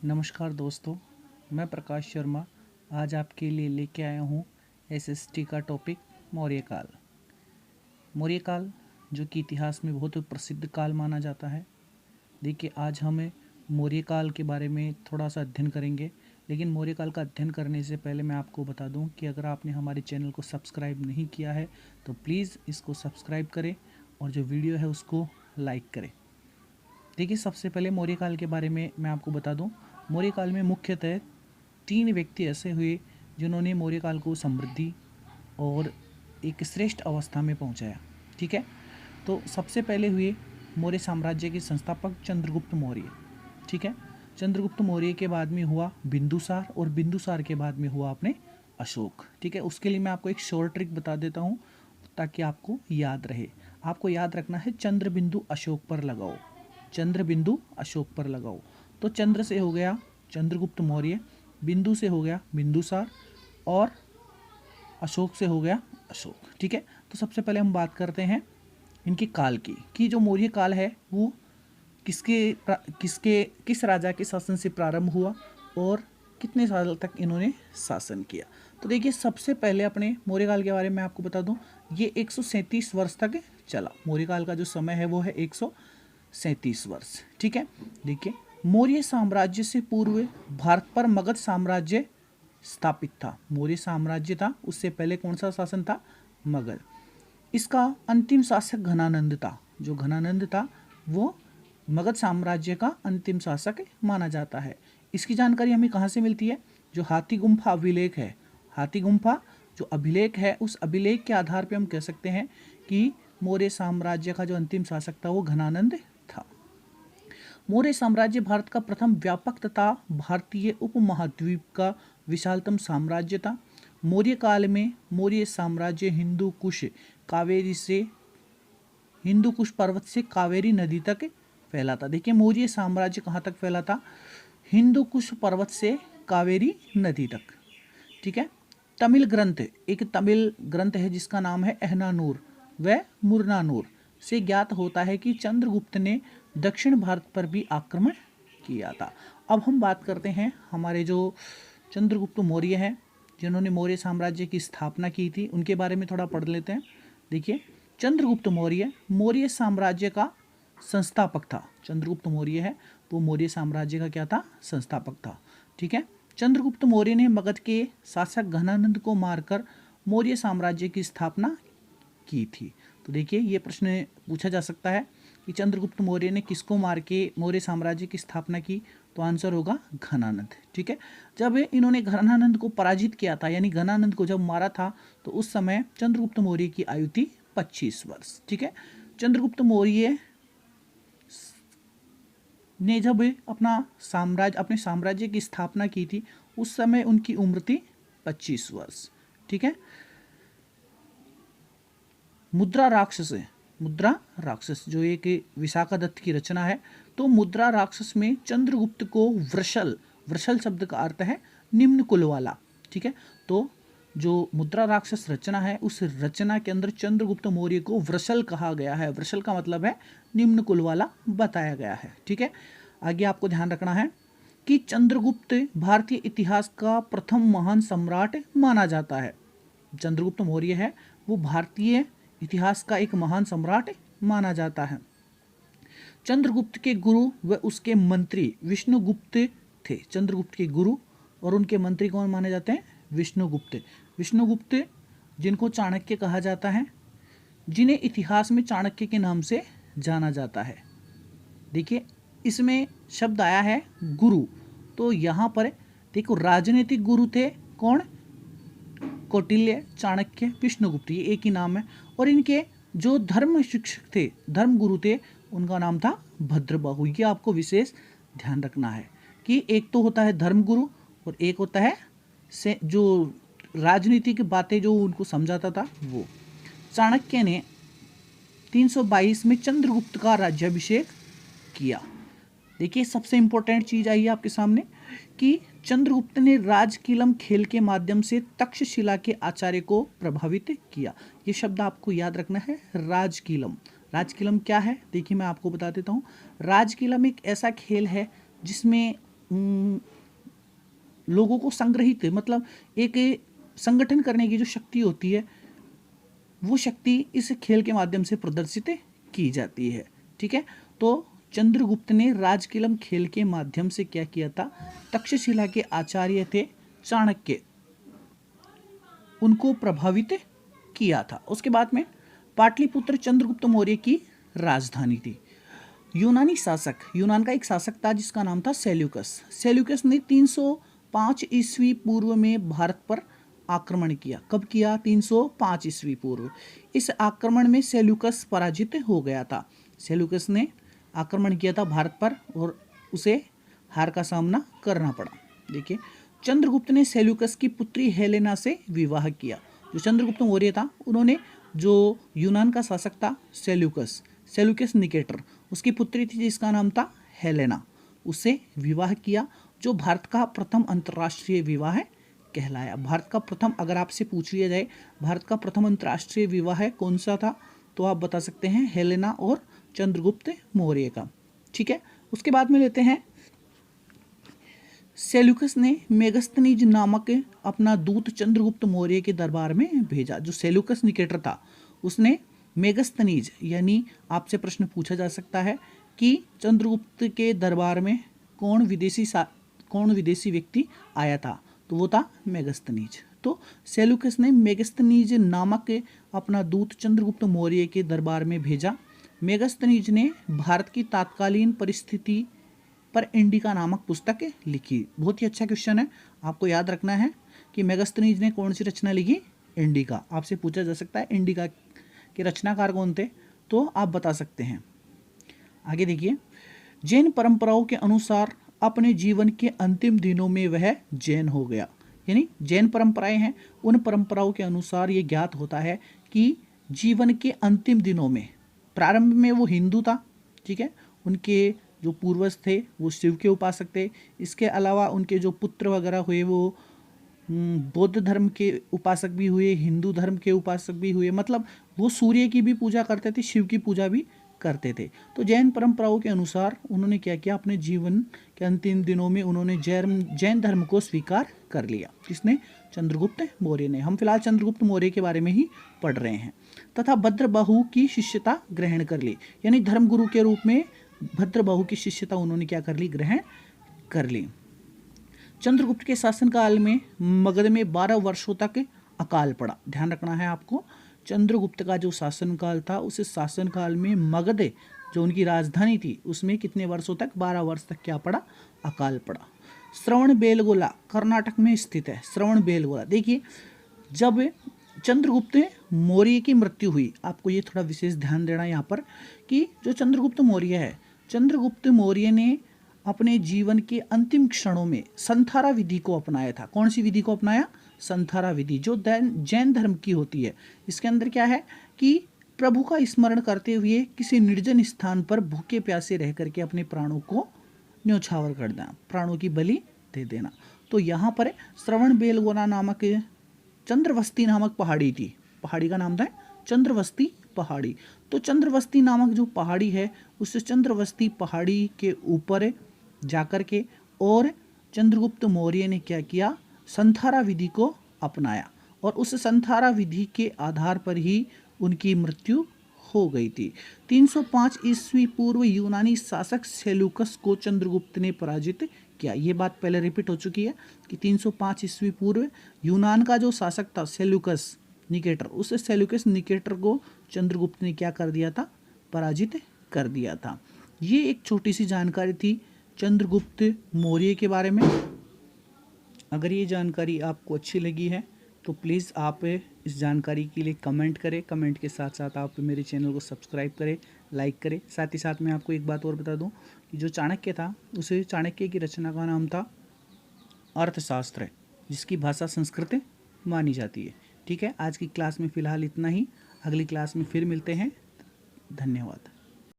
नमस्कार दोस्तों, मैं प्रकाश शर्मा आज आपके लिए लेके आया हूँ एसएसटी का टॉपिक मौर्य काल। मौर्य काल जो कि इतिहास में बहुत प्रसिद्ध काल माना जाता है। देखिए, आज हमें मौर्य काल के बारे में थोड़ा सा अध्ययन करेंगे, लेकिन मौर्य काल का अध्ययन करने से पहले मैं आपको बता दूं कि अगर आपने हमारे चैनल को सब्सक्राइब नहीं किया है तो प्लीज़ इसको सब्सक्राइब करें और जो वीडियो है उसको लाइक करें। देखिए, सबसे पहले मौर्य काल के बारे में मैं आपको बता दूं। मौर्य काल में मुख्यतः 3 व्यक्ति ऐसे हुए जिन्होंने मौर्य काल को समृद्धि और एक श्रेष्ठ अवस्था में पहुंचाया। ठीक है, तो सबसे पहले हुए मौर्य साम्राज्य के संस्थापक चंद्रगुप्त मौर्य। ठीक है, चंद्रगुप्त मौर्य के बाद में हुआ बिंदुसार और बिंदुसार के बाद में हुआ अपने अशोक। ठीक है, उसके लिए मैं आपको एक शॉर्ट ट्रिक बता देता हूँ ताकि आपको याद रहे। आपको याद रखना है, चंद्र बिंदु अशोक पर लगाओ, चंद्र बिंदु अशोक पर लगाओ। तो चंद्र से हो गया चंद्रगुप्त मौर्य, बिंदु से हो गया बिंदुसार और अशोक से हो गया अशोक। ठीक है, तो सबसे पहले हम बात करते हैं इनके काल की कि जो मौर्य काल है वो किस राजा के शासन से प्रारंभ हुआ और कितने साल तक इन्होंने शासन किया। तो देखिए, सबसे पहले अपने मौर्य काल के बारे में आपको बता दूं, ये 137 वर्ष तक चला। मौर्य काल का जो समय है वो है 137 वर्ष। ठीक है, देखिए, मौर्य साम्राज्य से पूर्व भारत पर मगध साम्राज्य स्थापित था। मौर्य साम्राज्य था, उससे पहले कौन सा शासन था? मगध। इसका अंतिम शासक घनानंद था। जो घनानंद था वो मगध साम्राज्य का अंतिम शासक माना जाता है। इसकी जानकारी हमें कहाँ से मिलती है? जो हाथी गुम्फा अभिलेख है, हाथी गुम्फा जो अभिलेख है, उस अभिलेख के आधार पर हम कह सकते हैं कि मौर्य साम्राज्य का जो अंतिम शासक था वो घनानंद था। मौर्य साम्राज्य भारत का प्रथम व्यापक तथा भारतीय उपमहाद्वीप का विशालतम साम्राज्य था। मौर्य काल में मौर्य साम्राज्य हिंदू कुश पर्वत से कावेरी नदी तक फैला था। देखिए, मौर्य साम्राज्य कहाँ तक फैला था? हिंदू कुश पर्वत से कावेरी नदी तक। ठीक है, एक तमिल ग्रंथ है जिसका नाम है एहनानूर व मुरनानूर से ज्ञात होता है कि चंद्रगुप्त ने दक्षिण भारत पर भी आक्रमण किया था। अब हम बात करते हैं हमारे जो चंद्रगुप्त मौर्य हैं जिन्होंने मौर्य साम्राज्य की स्थापना की थी, उनके बारे में थोड़ा पढ़ लेते हैं। देखिए, चंद्रगुप्त मौर्य मौर्य साम्राज्य का संस्थापक था। चंद्रगुप्त मौर्य है वो मौर्य साम्राज्य का क्या था? संस्थापक था। ठीक है, चंद्रगुप्त मौर्य ने मगध के शासक घनानंद को मारकर मौर्य साम्राज्य की स्थापना की थी। तो देखिए, ये प्रश्न पूछा जा सकता है कि चंद्रगुप्त मौर्य ने किसको मार के मौर्य साम्राज्य की स्थापना की? तो आंसर होगा घनानंद। ठीक है, जब इन्होंने घनानंद को पराजित किया था, यानी घनानंद को जब मारा था, तो उस समय चंद्रगुप्त मौर्य की आयु थी 25 वर्ष। ठीक है, चंद्रगुप्त मौर्य ने जब अपने साम्राज्य की स्थापना की थी, उस समय उनकी उम्र थी 25 वर्ष। ठीक है, मुद्रा राक्षस जो एक विशाखादत्त की रचना है, तो मुद्रा राक्षस में चंद्रगुप्त को वृषल शब्द का अर्थ है निम्न कुल वाला। ठीक है, तो जो मुद्रा राक्षस रचना है, उस रचना के अंदर चंद्रगुप्त मौर्य को वृषल कहा गया है। वृषल का मतलब है निम्न कुल वाला बताया गया है। ठीक है, आगे आपको ध्यान रखना है कि चंद्रगुप्त भारतीय इतिहास का प्रथम महान सम्राट माना जाता है। चंद्रगुप्त मौर्य है वो भारतीय इतिहास का एक महान सम्राट माना जाता है। चंद्रगुप्त के गुरु व उसके मंत्री विष्णुगुप्त थे। चंद्रगुप्त के गुरु और उनके मंत्री कौन माने जाते हैं? विष्णुगुप्त जिनको चाणक्य कहा जाता है, जिन्हें इतिहास में चाणक्य के नाम से जाना जाता है। देखिए, इसमें शब्द आया है गुरु, तो यहाँ पर देखो राजनीतिक गुरु थे कौन? कौटिल्य, चाणक्य, विष्णुगुप्त, ये एक ही नाम है। और इनके जो धर्म शिक्षक थे, धर्म गुरु थे, उनका नाम था भद्रबाहु। ये आपको विशेष ध्यान रखना है कि एक तो होता है धर्म गुरु और एक होता है जो राजनीति की बातें जो उनको समझाता था वो। चाणक्य ने 322 में चंद्रगुप्त का राज्याभिषेक किया। देखिए, सबसे इंपॉर्टेंट चीज आई है आपके सामने कि चंद्रगुप्त ने राजकीलम खेल के माध्यम से तक्षशिला के आचार्य को प्रभावित किया। ये शब्द आपको याद रखना है, राजकीलम। राजकीलम क्या है? देखिए, मैं आपको बता देता हूँ। राजकीलम एक ऐसा खेल है जिसमें लोगों को संग्रहित, मतलब एक संगठन करने की जो शक्ति होती है, वो शक्ति इस खेल के माध्यम से प्रदर्शित की जाती है। ठीक है, तो चंद्रगुप्त ने राजकिलम खेल के माध्यम से क्या किया था, तक्षशिला के आचार्य थे चाणक्य, उनको प्रभावित किया था। उसके बाद में पाटलिपुत्र चंद्रगुप्त मौर्य की राजधानी थी। यूनानी शासक, यूनान का एक शासक था जिसका नाम था सेल्यूकस। सेल्यूकस ने 305 ईस्वी पूर्व में भारत पर आक्रमण किया। कब किया? 305 ईस्वी पूर्व। इस आक्रमण में सेल्यूकस पराजित हो गया था। सेल्यूकस ने आक्रमण किया था भारत पर और उसे हार का सामना करना पड़ा। देखिए, चंद्रगुप्त ने सेल्यूकस की पुत्री हेलेना से विवाह किया। जो चंद्रगुप्त मौर्य था, उन्होंने जो यूनान का शासक था सेल्यूकस निकेटर, उसकी पुत्री थी जिसका नाम था हेलेना, उससे विवाह किया, जो भारत का प्रथम अंतर्राष्ट्रीय विवाह कहलाया। भारत का प्रथम, अगर आपसे पूछ लिया जाए भारत का प्रथम अंतर्राष्ट्रीय विवाह कौन सा था, तो आप बता सकते हैं हेलेना और चंद्रगुप्त मौर्य का। ठीक है, उसके बाद में लेते हैं, सेल्यूकस ने मेगस्थनीज नामक अपना दूत चंद्रगुप्त मौर्य के दरबार में भेजा। जो सेल्यूकस निकेटर था, उसने मेगस्थनीज, यानी आपसे प्रश्न पूछा जा सकता है कि चंद्रगुप्त के दरबार में कौन विदेशी व्यक्ति आया था, तो वो था मेगस्थनीज। तो सेल्यूकस ने मेगस्थनीज नामक अपना दूत चंद्रगुप्त मौर्य के दरबार में भेजा। मेगस्थनीज ने भारत की तात्कालीन परिस्थिति पर इंडिका नामक पुस्तक लिखी। बहुत ही अच्छा क्वेश्चन है, आपको याद रखना है कि मेगस्थनीज ने कौन सी रचना लिखी? इंडिका। आपसे पूछा जा सकता है इंडिका के रचनाकार कौन थे, तो आप बता सकते हैं। आगे देखिए, जैन परंपराओं के अनुसार अपने जीवन के अंतिम दिनों में वह जैन हो गया। यानी जैन परंपराएं हैं, उन परंपराओं के अनुसार ये ज्ञात होता है कि जीवन के अंतिम दिनों में, प्रारंभ में वो हिंदू था, ठीक है, उनके जो पूर्वज थे वो शिव के उपासक थे। इसके अलावा उनके जो पुत्र वगैरह हुए वो बौद्ध धर्म के उपासक भी हुए, हिंदू धर्म के उपासक भी हुए, मतलब वो सूर्य की भी पूजा करते थे, शिव की पूजा भी करते थे। तो जैन परंपराओं के अनुसार उन्होंने क्या किया, अपने जीवन के अंतिम दिनों में उन्होंने जैन धर्म को स्वीकार कर लिया। किसने? चंद्रगुप्त मौर्य ने। हम फिलहाल चंद्रगुप्त मौर्य के बारे में ही पढ़ रहे हैं। तथा भद्रबाहु की शिष्यता ग्रहण कर ली, यानी धर्मगुरु के रूप में भद्रबाहु की शिष्यता उन्होंने क्या कर ली? ग्रहण कर ली। चंद्रगुप्त के शासनकाल में मगध में 12 वर्षों तक अकाल पड़ा। ध्यान रखना है आपको, चंद्रगुप्त का जो शासनकाल था, उस शासनकाल में मगध जो उनकी राजधानी थी, उसमें कितने वर्षों तक? 12 वर्ष तक क्या पड़ा? अकाल पड़ा। श्रवणबेलगोला कर्नाटक में स्थित है। श्रवणबेलगोला, देखिए, जब चंद्रगुप्त मौर्य की मृत्यु हुई, आपको ये थोड़ा विशेष ध्यान देना यहाँ पर कि जो चंद्रगुप्त मौर्य है, चंद्रगुप्त मौर्य ने अपने जीवन के अंतिम क्षणों में संथारा विधि को अपनाया था। कौन सी विधि को अपनाया? संथारा विधि, जो जैन धर्म की होती है। इसके अंदर क्या है कि प्रभु का स्मरण करते हुए किसी निर्जन स्थान पर भूखे प्यासे रह करके अपने प्राणों को न्यौछावर कर देना, प्राणों की बलि दे देना। तो यहाँ पर श्रवणबेलगोला नामक चंद्रवस्ती नामक पहाड़ी थी, पहाड़ी का नाम था चंद्रवस्ती पहाड़ी। तो चंद्रवस्ती नामक जो पहाड़ी है, उस चंद्रवस्ती पहाड़ी के ऊपर जाकर के और चंद्रगुप्त मौर्य ने क्या किया? संथारा विधि को अपनाया, और उस संथारा विधि के आधार पर ही उनकी मृत्यु हो गई थी। 305 ईस्वी पूर्व यूनानी शासक सेल्यूकस को चंद्रगुप्त ने पराजित किया। ये बात पहले रिपीट हो चुकी है कि 305 ईस्वी पूर्व यूनान का जो शासक था सेल्यूकस निकेटर, उस सेल्यूकस निकेटर को चंद्रगुप्त ने क्या कर दिया था? पराजित कर दिया था। ये एक छोटी सी जानकारी थी चंद्रगुप्त मौर्य के बारे में। अगर ये जानकारी आपको अच्छी लगी है तो प्लीज़ आप इस जानकारी के लिए कमेंट करें। कमेंट के साथ साथ आप मेरे चैनल को सब्सक्राइब करें, लाइक करें। साथ ही साथ मैं आपको एक बात और बता दूं कि जो चाणक्य था, उसे चाणक्य की रचना का नाम था अर्थशास्त्र, जिसकी भाषा संस्कृत मानी जाती है। ठीक है, आज की क्लास में फ़िलहाल इतना ही। अगली क्लास में फिर मिलते हैं। धन्यवाद।